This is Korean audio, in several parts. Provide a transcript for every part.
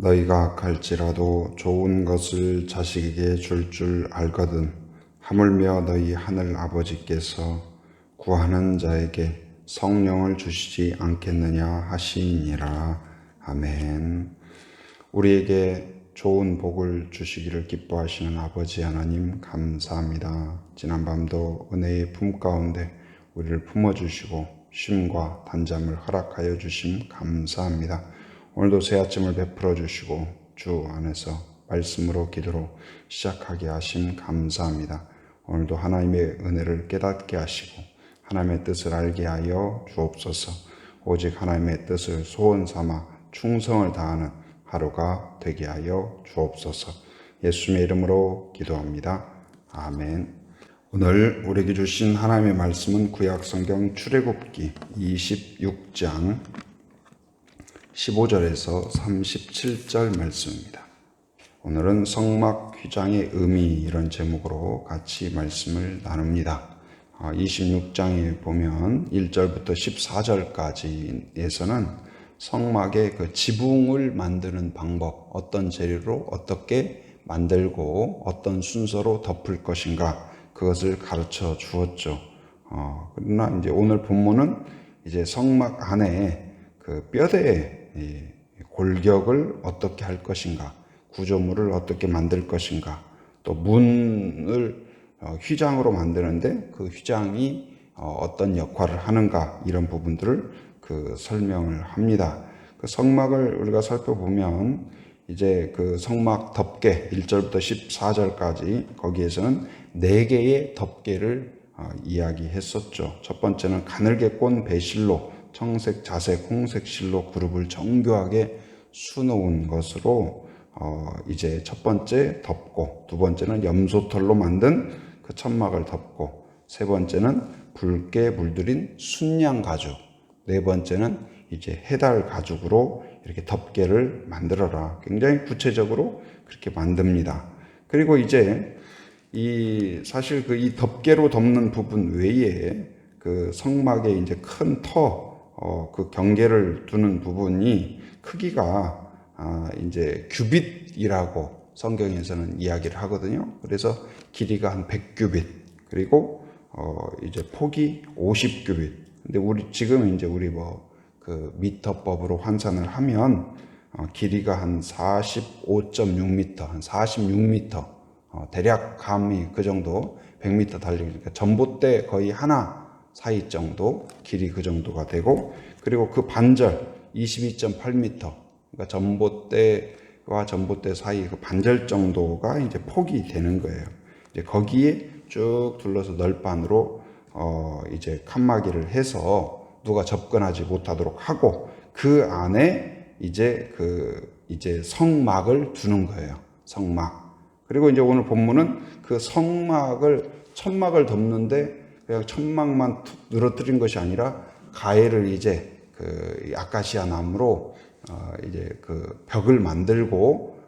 너희가 악할지라도 좋은 것을 자식에게 줄 알거든 하물며 너희 하늘 아버지께서 구하는 자에게 성령을 주시지 않겠느냐 하시니라. 아멘. 우리에게 좋은 복을 주시기를 기뻐하시는 아버지 하나님 감사합니다. 지난밤도 은혜의 품 가운데 우리를 품어주시고 쉼과 단잠을 허락하여 주심 감사합니다. 오늘도 새 아침을 베풀어 주시고 주 안에서 말씀으로 기도로 시작하게 하심 감사합니다. 오늘도 하나님의 은혜를 깨닫게 하시고 하나님의 뜻을 알게 하여 주옵소서. 오직 하나님의 뜻을 소원 삼아 충성을 다하는 하루가 되게 하여 주옵소서. 예수님의 이름으로 기도합니다. 아멘. 오늘 우리에게 주신 하나님의 말씀은 구약성경 출애굽기 26장 15절에서 37절 말씀입니다. 오늘은 성막 휘장의 의미 이런 제목으로 같이 말씀을 나눕니다. 26장에 보면 1절부터 14절까지에서는 성막의 그 지붕을 만드는 방법, 어떤 재료로 어떻게 만들고 어떤 순서로 덮을 것인가 그것을 가르쳐 주었죠. 그러나 이제 오늘 본문은 이제 성막 안에 그 뼈대의 골격을 어떻게 할 것인가, 구조물을 어떻게 만들 것인가, 또 문을 휘장으로 만드는데 그 휘장이 어떤 역할을 하는가 이런 부분들을 그 설명을 합니다. 그 성막을 우리가 살펴보면 이제 그 성막 덮개 1절부터 14절까지 거기에서는 4개의 덮개를 이야기했었죠. 첫 번째는 가늘게 꼰 배실로 청색, 자색, 홍색 실로 그룹을 정교하게 수놓은 것으로 이제 첫 번째 덮고, 두 번째는 염소털로 만든 그 천막을 덮고, 세 번째는 붉게 물들인 순양 가죽, 네 번째는 이제 해달 가죽으로 이렇게 덮개를 만들어라. 굉장히 구체적으로 그렇게 만듭니다. 그리고 이제 사실 이 덮개로 덮는 부분 외에 그 성막에 이제 큰 그 경계를 두는 부분이 크기가 이제 규빗이라고 성경에서는 이야기를 하거든요. 그래서 길이가 한 100규빗, 그리고 이제 폭이 50규빗. 근데 지금 이제 우리 그 미터법으로 환산을 하면 길이가 한 45.6m, 한 46m, 대략 감이 그 정도 100m 달리니까 전봇대 거의 하나 사이 정도, 길이 그 정도가 되고, 그리고 그 반절 22.8m, 그러니까 전봇대와 전봇대 사이 그 반절 정도가 이제 폭이 되는 거예요. 이제 거기에 쭉 둘러서 널판으로 이제 칸막이를 해서 누가 접근하지 못하도록 하고, 그 안에 이제 성막을 두는 거예요. 성막. 그리고 이제 오늘 본문은 그 천막을 덮는데 그냥 천막만 툭 늘어뜨린 것이 아니라 가해를 이제 그 아카시아 나무로 이제 그 벽을 만들고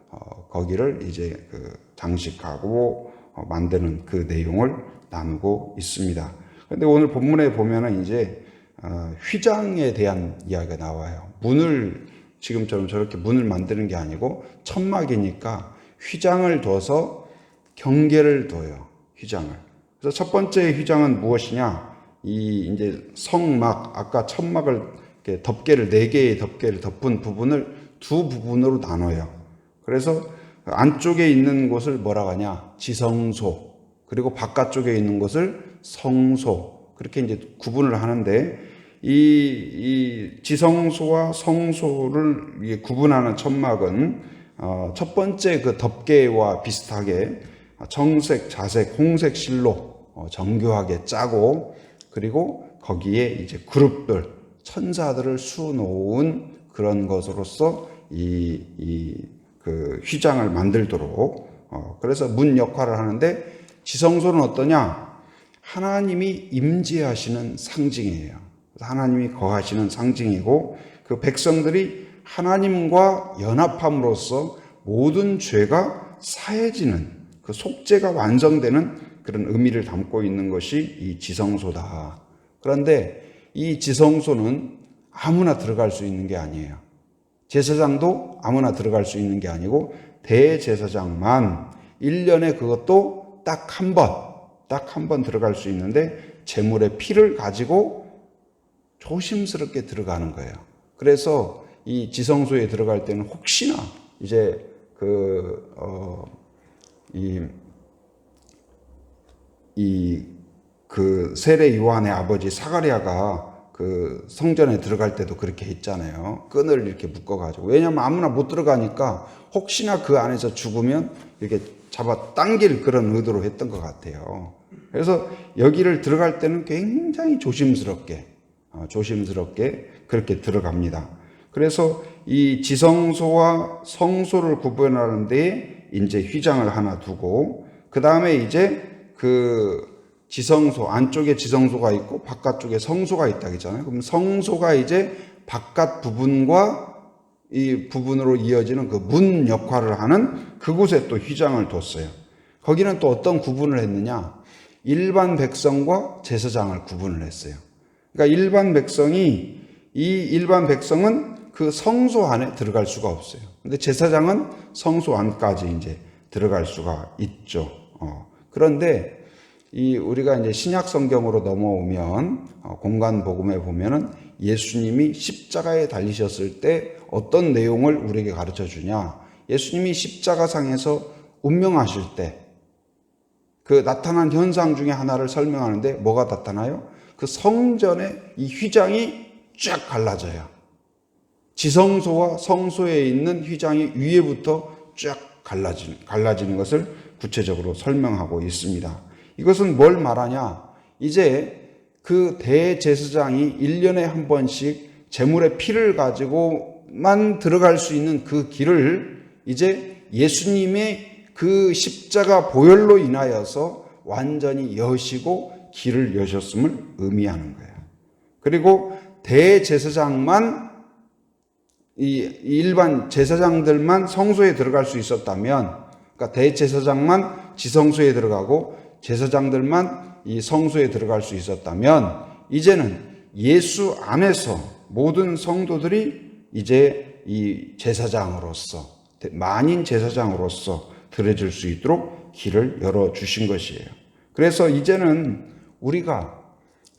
거기를 이제 그 장식하고 만드는 그 내용을 나누고 있습니다. 그런데 오늘 본문에 보면은 이제 휘장에 대한 이야기가 나와요. 문을 지금처럼 저렇게 문을 만드는 게 아니고 천막이니까 휘장을 둬서 경계를 둬요. 휘장을. 그래서 첫 번째 휘장은 무엇이냐? 이제 성막, 아까 천막을 덮개를 4개의 덮개를 덮은 부분을 두 부분으로 나눠요. 그래서 안쪽에 있는 곳을 뭐라고 하냐? 지성소. 그리고 바깥쪽에 있는 곳을 성소. 그렇게 이제 구분을 하는데 이 지성소와 성소를 구분하는 천막은 첫 번째 그 덮개와 비슷하게 청색, 자색, 홍색 실로 정교하게 짜고, 그리고 거기에 이제 그룹들, 천사들을 수놓은 그런 것으로서 그 휘장을 만들도록 그래서 문 역할을 하는데, 지성소는 어떠냐? 하나님이 임재하시는 상징이에요. 하나님이 거하시는 상징이고, 그 백성들이 하나님과 연합함으로써 모든 죄가 사해지는, 그 속죄가 완성되는 그런 의미를 담고 있는 것이 이 지성소다. 그런데 이 지성소는 아무나 들어갈 수 있는 게 아니에요. 제사장도 아무나 들어갈 수 있는 게 아니고 대제사장만 1년에 그것도 딱 한 번 들어갈 수 있는데 제물의 피를 가지고 조심스럽게 들어가는 거예요. 그래서 이 지성소에 들어갈 때는 혹시나 이제 그 세례 요한의 아버지 사가랴가 그 성전에 들어갈 때도 그렇게 했잖아요. 끈을 이렇게 묶어가지고. 왜냐하면 아무나 못 들어가니까 혹시나 그 안에서 죽으면 이렇게 잡아 당길 그런 의도로 했던 것 같아요. 그래서 여기를 들어갈 때는 굉장히 조심스럽게 그렇게 들어갑니다. 그래서 이 지성소와 성소를 구분하는 데에 이제 휘장을 하나 두고, 그 다음에 이제 그 지성소, 안쪽에 지성소가 있고 바깥쪽에 성소가 있다 했잖아요. 그럼 성소가 이제 바깥 부분과 이 부분으로 이어지는 그 문 역할을 하는 그곳에 또 휘장을 뒀어요. 거기는 또 어떤 구분을 했느냐? 일반 백성과 제사장을 구분을 했어요. 그러니까 일반 백성은 그 성소 안에 들어갈 수가 없어요. 근데 제사장은 성소 안까지 이제 들어갈 수가 있죠. 그런데 우리가 이제 신약 성경으로 넘어오면 공간 복음에 보면은 예수님이 십자가에 달리셨을 때 어떤 내용을 우리에게 가르쳐 주냐? 예수님이 십자가상에서 운명하실 때 그 나타난 현상 중에 하나를 설명하는데 뭐가 나타나요? 그 성전의 이 휘장이 쫙 갈라져요. 지성소와 성소에 있는 휘장이 위에부터 쫙 갈라지는 것을 구체적으로 설명하고 있습니다. 이것은 뭘 말하냐? 이제 그 대제사장이 1년에 한 번씩 제물의 피를 가지고만 들어갈 수 있는 그 길을 이제 예수님의 그 십자가 보혈로 인하여서 완전히 여시고 길을 여셨음을 의미하는 거예요. 그리고 대제사장만 일반 제사장들만 성소에 들어갈 수 있었다면, 그러니까 대제사장만 지성소에 들어가고 제사장들만 이 성소에 들어갈 수 있었다면, 이제는 예수 안에서 모든 성도들이 이제 이 제사장으로서, 만인 제사장으로서 드려질 수 있도록 길을 열어주신 것이에요. 그래서 이제는 우리가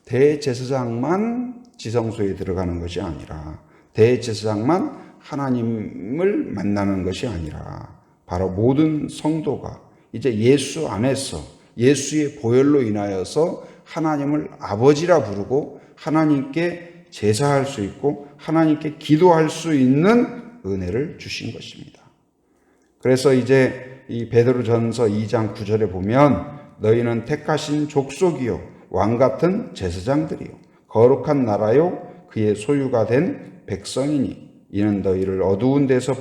대제사장만 지성소에 들어가는 것이 아니라, 대제사장만 하나님을 만나는 것이 아니라 바로 모든 성도가 이제 예수 안에서 예수의 보혈로 인하여서 하나님을 아버지라 부르고 하나님께 제사할 수 있고 하나님께 기도할 수 있는 은혜를 주신 것입니다. 그래서 이제 이 베드로전서 2장 9절에 보면 너희는 택하신 족속이요 왕 같은 제사장들이요 거룩한 나라요 그의 소유가 된 백성이니 이는 너희를 어두운 데서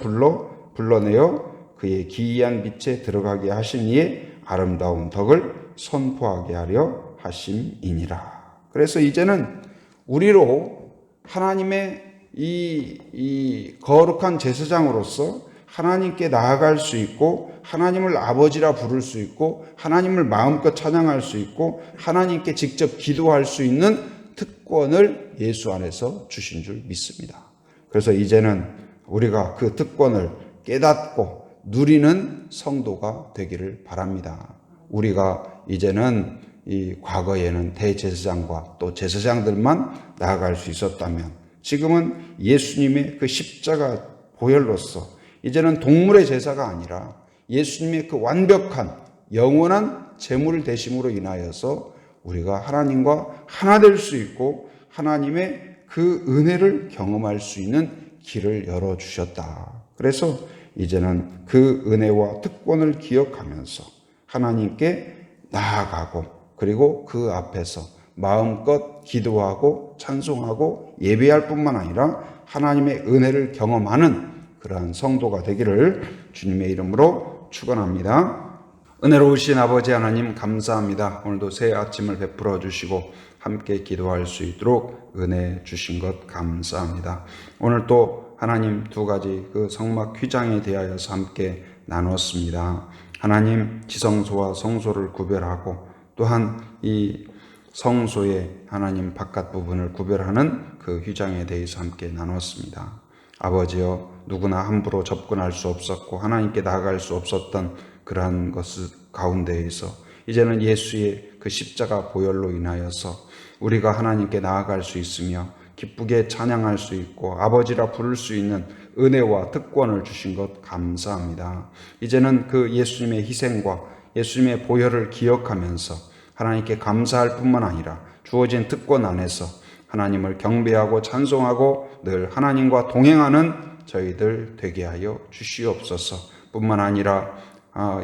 불러내어 그의 기이한 빛에 들어가게 하신 이의 아름다운 덕을 선포하게 하려 하심이니라. 그래서 이제는 우리로 하나님의 이 거룩한 제사장으로서 하나님께 나아갈 수 있고 하나님을 아버지라 부를 수 있고 하나님을 마음껏 찬양할 수 있고 하나님께 직접 기도할 수 있는 특권을 예수 안에서 주신 줄 믿습니다. 그래서 이제는 우리가 그 특권을 깨닫고 누리는 성도가 되기를 바랍니다. 우리가 이제는 이 과거에는 대제사장과 또 제사장들만 나아갈 수 있었다면 지금은 예수님의 그 십자가 보혈로서 이제는 동물의 제사가 아니라 예수님의 그 완벽한 영원한 제물 되심으로 인하여서 우리가 하나님과 하나 될 수 있고 하나님의 그 은혜를 경험할 수 있는 길을 열어주셨다. 그래서 이제는 그 은혜와 특권을 기억하면서 하나님께 나아가고 그리고 그 앞에서 마음껏 기도하고 찬송하고 예배할 뿐만 아니라 하나님의 은혜를 경험하는 그러한 성도가 되기를 주님의 이름으로 축원합니다. 은혜로우신 아버지 하나님 감사합니다. 오늘도 새 아침을 베풀어 주시고 함께 기도할 수 있도록 은혜 주신 것 감사합니다. 오늘 또 하나님 두 가지 그 성막 휘장에 대하여서 함께 나눴습니다. 하나님 지성소와 성소를 구별하고 또한 이 성소의 하나님 바깥 부분을 구별하는 그 휘장에 대해서 함께 나눴습니다. 아버지여 누구나 함부로 접근할 수 없었고 하나님께 나아갈 수 없었던 그러한 것 가운데에서 이제는 예수의 그 십자가 보혈로 인하여서 우리가 하나님께 나아갈 수 있으며 기쁘게 찬양할 수 있고 아버지라 부를 수 있는 은혜와 특권을 주신 것 감사합니다. 이제는 그 예수님의 희생과 예수님의 보혈을 기억하면서 하나님께 감사할 뿐만 아니라 주어진 특권 안에서 하나님을 경배하고 찬송하고 늘 하나님과 동행하는 저희들 되게 하여 주시옵소서. 뿐만 아니라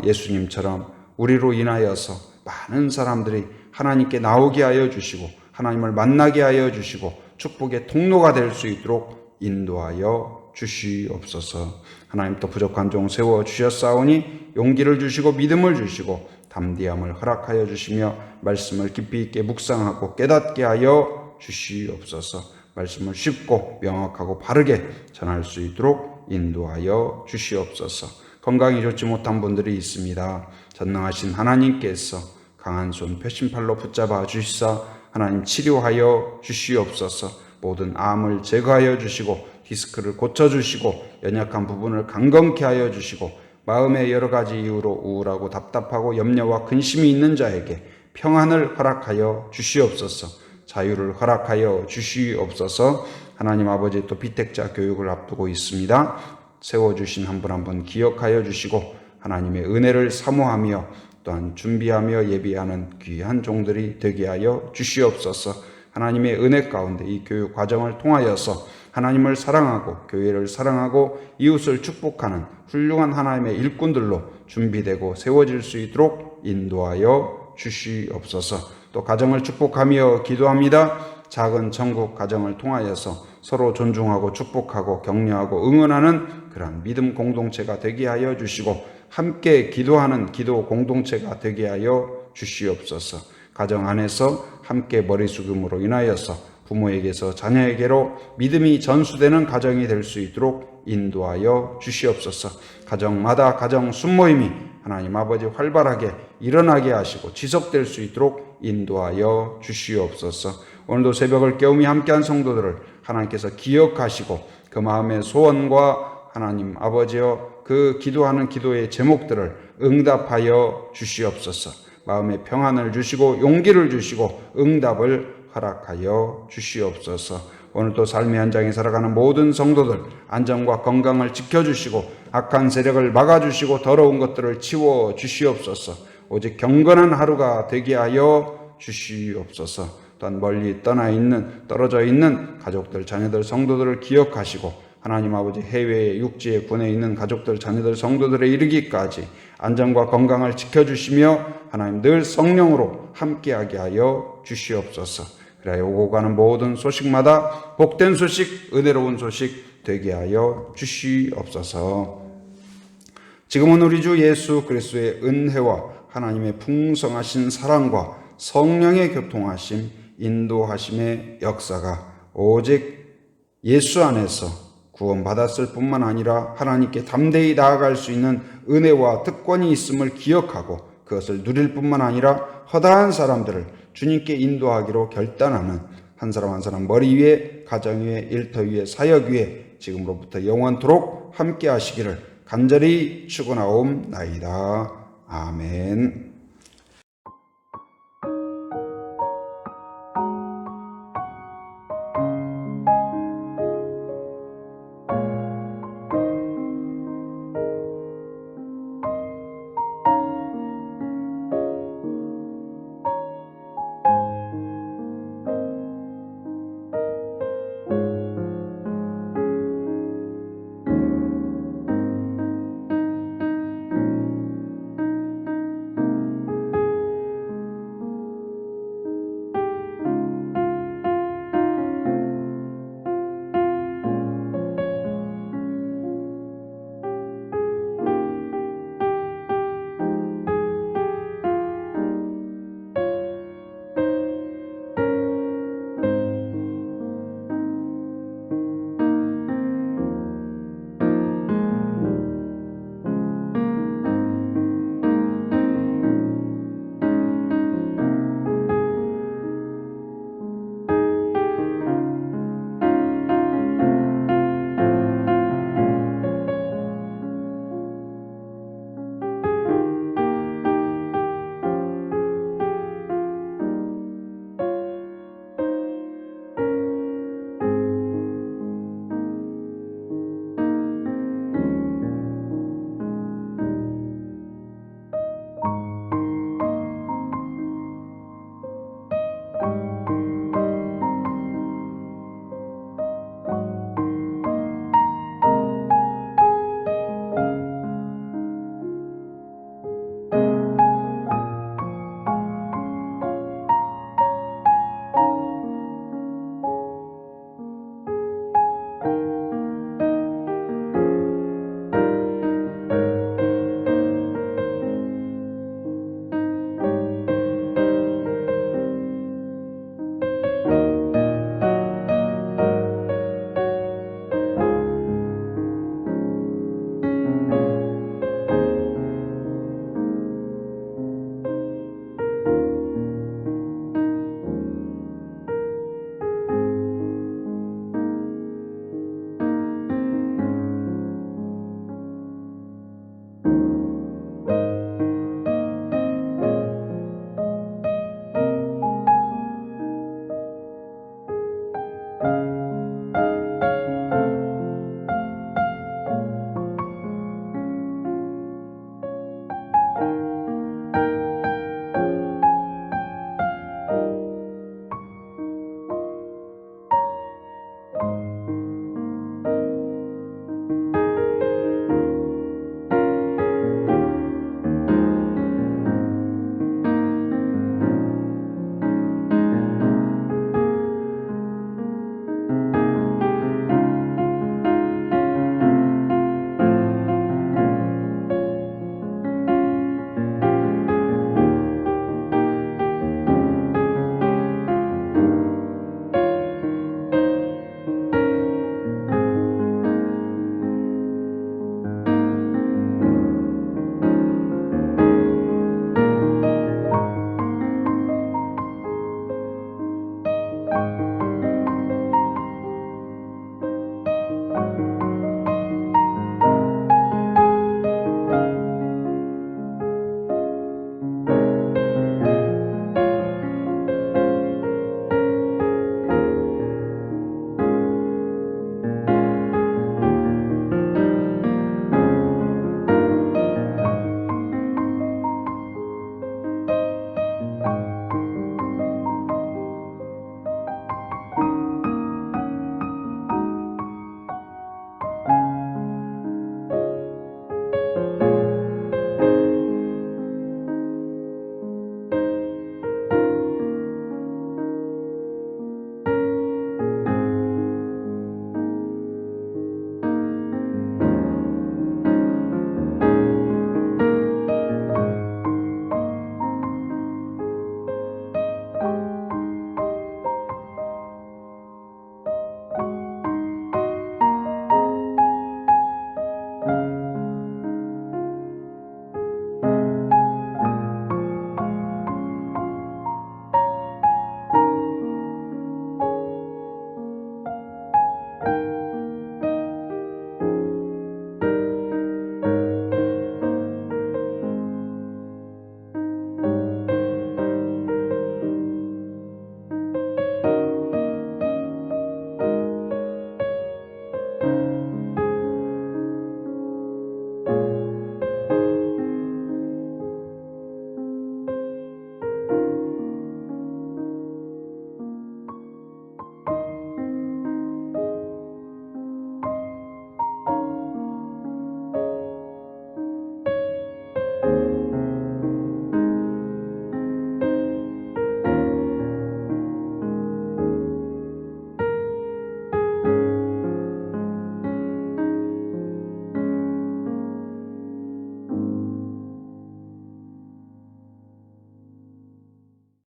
예수님처럼 우리로 인하여서 많은 사람들이 하나님께 나오게 하여 주시고 하나님을 만나게 하여 주시고 축복의 통로가 될 수 있도록 인도하여 주시옵소서. 하나님 또 부족한 종 세워주셨사오니 용기를 주시고 믿음을 주시고 담대함을 허락하여 주시며 말씀을 깊이 있게 묵상하고 깨닫게 하여 주시옵소서. 말씀을 쉽고 명확하고 바르게 전할 수 있도록 인도하여 주시옵소서. 건강이 좋지 못한 분들이 있습니다. 전능하신 하나님께서 강한 손 표심팔로 붙잡아 주시사 하나님 치료하여 주시옵소서. 모든 암을 제거하여 주시고 디스크를 고쳐주시고 연약한 부분을 강건케 하여 주시고 마음의 여러 가지 이유로 우울하고 답답하고 염려와 근심이 있는 자에게 평안을 허락하여 주시옵소서. 자유를 허락하여 주시옵소서. 하나님 아버지 또 비택자 교육을 앞두고 있습니다. 세워주신 한 분 한 분 기억하여 주시고 하나님의 은혜를 사모하며 또한 준비하며 예비하는 귀한 종들이 되게 하여 주시옵소서. 하나님의 은혜 가운데 이 교육 과정을 통하여서 하나님을 사랑하고 교회를 사랑하고 이웃을 축복하는 훌륭한 하나님의 일꾼들로 준비되고 세워질 수 있도록 인도하여 주시옵소서. 또 가정을 축복하며 기도합니다. 작은 천국 가정을 통하여서 서로 존중하고 축복하고 격려하고 응원하는 그러한 믿음 공동체가 되게 하여 주시고 함께 기도하는 기도 공동체가 되게 하여 주시옵소서. 가정 안에서 함께 머리 숙임으로 인하여서 부모에게서 자녀에게로 믿음이 전수되는 가정이 될 수 있도록 인도하여 주시옵소서. 가정마다 가정 순모임이 하나님 아버지 활발하게 일어나게 하시고 지속될 수 있도록 인도하여 주시옵소서. 오늘도 새벽을 깨우며 함께한 성도들을 하나님께서 기억하시고 그 마음의 소원과 하나님 아버지여 그 기도하는 기도의 제목들을 응답하여 주시옵소서. 마음의 평안을 주시고 용기를 주시고 응답을 허락하여 주시옵소서. 오늘도 삶의 현장에 살아가는 모든 성도들 안전과 건강을 지켜주시고 악한 세력을 막아주시고 더러운 것들을 치워주시옵소서. 오직 경건한 하루가 되게 하여 주시옵소서. 또한 멀리 떨어져 있는 가족들, 자녀들, 성도들을 기억하시고 하나님 아버지 해외에 육지에 군에 있는 가족들, 자녀들, 성도들에 이르기까지 안전과 건강을 지켜주시며 하나님 늘 성령으로 함께하게 하여 주시옵소서. 그래야 오고 가는 모든 소식마다 복된 소식, 은혜로운 소식 되게 하여 주시옵소서. 지금은 우리 주 예수 그리스도의 은혜와 하나님의 풍성하신 사랑과 성령의 교통하심, 인도하심의 역사가 오직 예수 안에서 구원받았을 뿐만 아니라 하나님께 담대히 나아갈 수 있는 은혜와 특권이 있음을 기억하고 그것을 누릴 뿐만 아니라 허다한 사람들을 주님께 인도하기로 결단하는 한 사람 한 사람 머리 위에, 가정 위에, 일터 위에, 사역 위에 지금으로부터 영원토록 함께 하시기를 간절히 축원하옵나이다. 아멘.